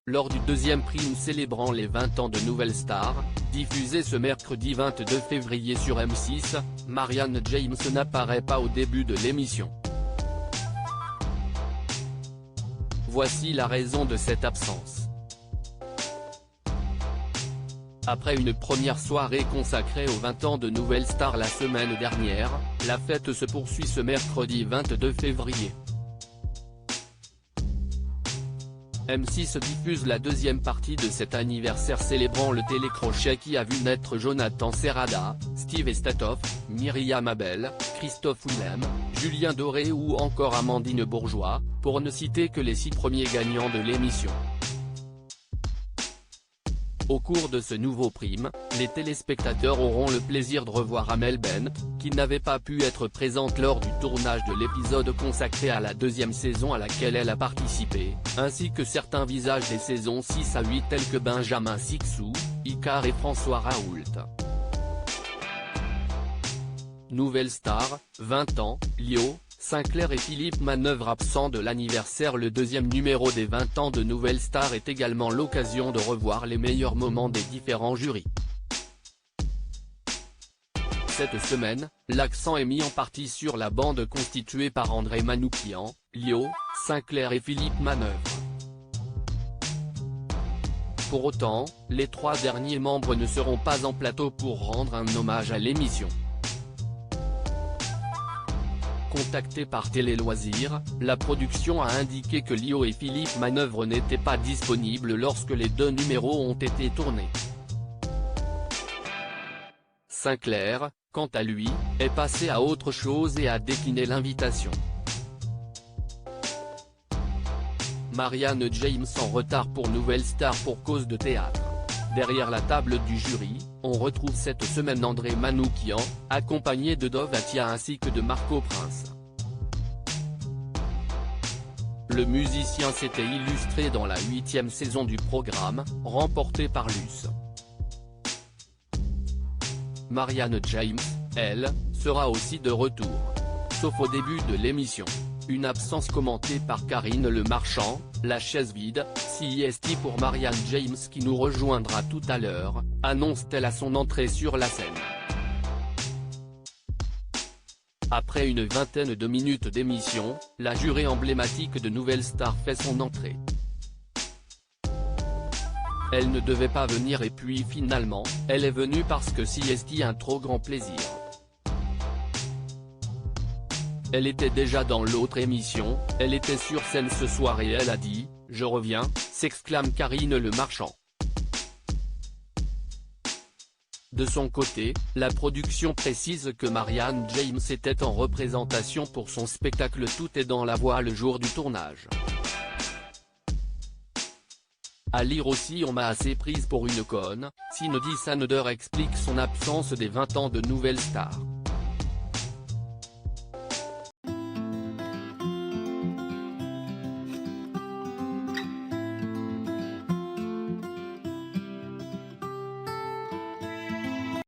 Lors du deuxième prime célébrant les 20 ans de Nouvelle Star, diffusé ce mercredi 22 février sur M6, Marianne James n'apparaît pas au début de l'émission. Voici la raison de cette absence. Après une première soirée consacrée aux 20 ans de Nouvelle Star la semaine dernière, la fête se poursuit ce mercredi 22 février. M6 diffuse la deuxième partie de cet anniversaire célébrant le télécrochet qui a vu naître Jonathan Serrada, Steve Estatoff, Myriam Abel, Christophe Willem, Julien Doré ou encore Amandine Bourgeois, pour ne citer que les 6 premiers gagnants de l'émission. Au cours de ce nouveau prime, les téléspectateurs auront le plaisir de revoir Amel Bent, qui n'avait pas pu être présente lors du tournage de l'épisode consacré à la deuxième saison à laquelle elle a participé, ainsi que certains visages des saisons 6 à 8 tels que Benjamin Sixou, Icar et François Raoult. Nouvelle Star, 20 ans, Lio, Sinclair et Philippe Manœuvre absents de l'anniversaire. Le deuxième numéro des 20 ans de Nouvelle Star est également l'occasion de revoir les meilleurs moments des différents jurys. Cette semaine, l'accent est mis en partie sur la bande constituée par André Manoukian, Lio, Sinclair et Philippe Manœuvre. Pour autant, les 3 derniers membres ne seront pas en plateau pour rendre un hommage à l'émission. Contacté par Télé Loisirs, la production a indiqué que Lio et Philippe Manœuvre n'étaient pas disponibles lorsque les 2 numéros ont été tournés. Sinclair, quant à lui, est passé à autre chose et a décliné l'invitation. Marianne James en retard pour Nouvelle Star pour cause de théâtre. Derrière la table du jury, on retrouve cette semaine André Manoukian, accompagné de Dov Atia ainsi que de Marco Prince. Le musicien s'était illustré dans la 8e saison du programme, remportée par Luce. Marianne James, elle, sera aussi de retour. Sauf au début de l'émission. Une absence commentée par Karine Le Marchand, la chaise vide, CIST pour Marianne James qui nous rejoindra tout à l'heure, annonce-t-elle à son entrée sur la scène. Après une vingtaine de minutes d'émission, la jurée emblématique de Nouvelle Star fait son entrée. Elle ne devait pas venir et puis finalement, elle est venue parce que CIST a un trop grand plaisir. Elle était déjà dans l'autre émission, elle était sur scène ce soir et elle a dit « Je reviens », s'exclame Karine Le Marchand. De son côté, la production précise que Marianne James était en représentation pour son spectacle Tout est dans la voix le jour du tournage. À lire aussi on m'a assez prise pour une conne, Cindy Saneder explique son absence des 20 ans de Nouvelle Star.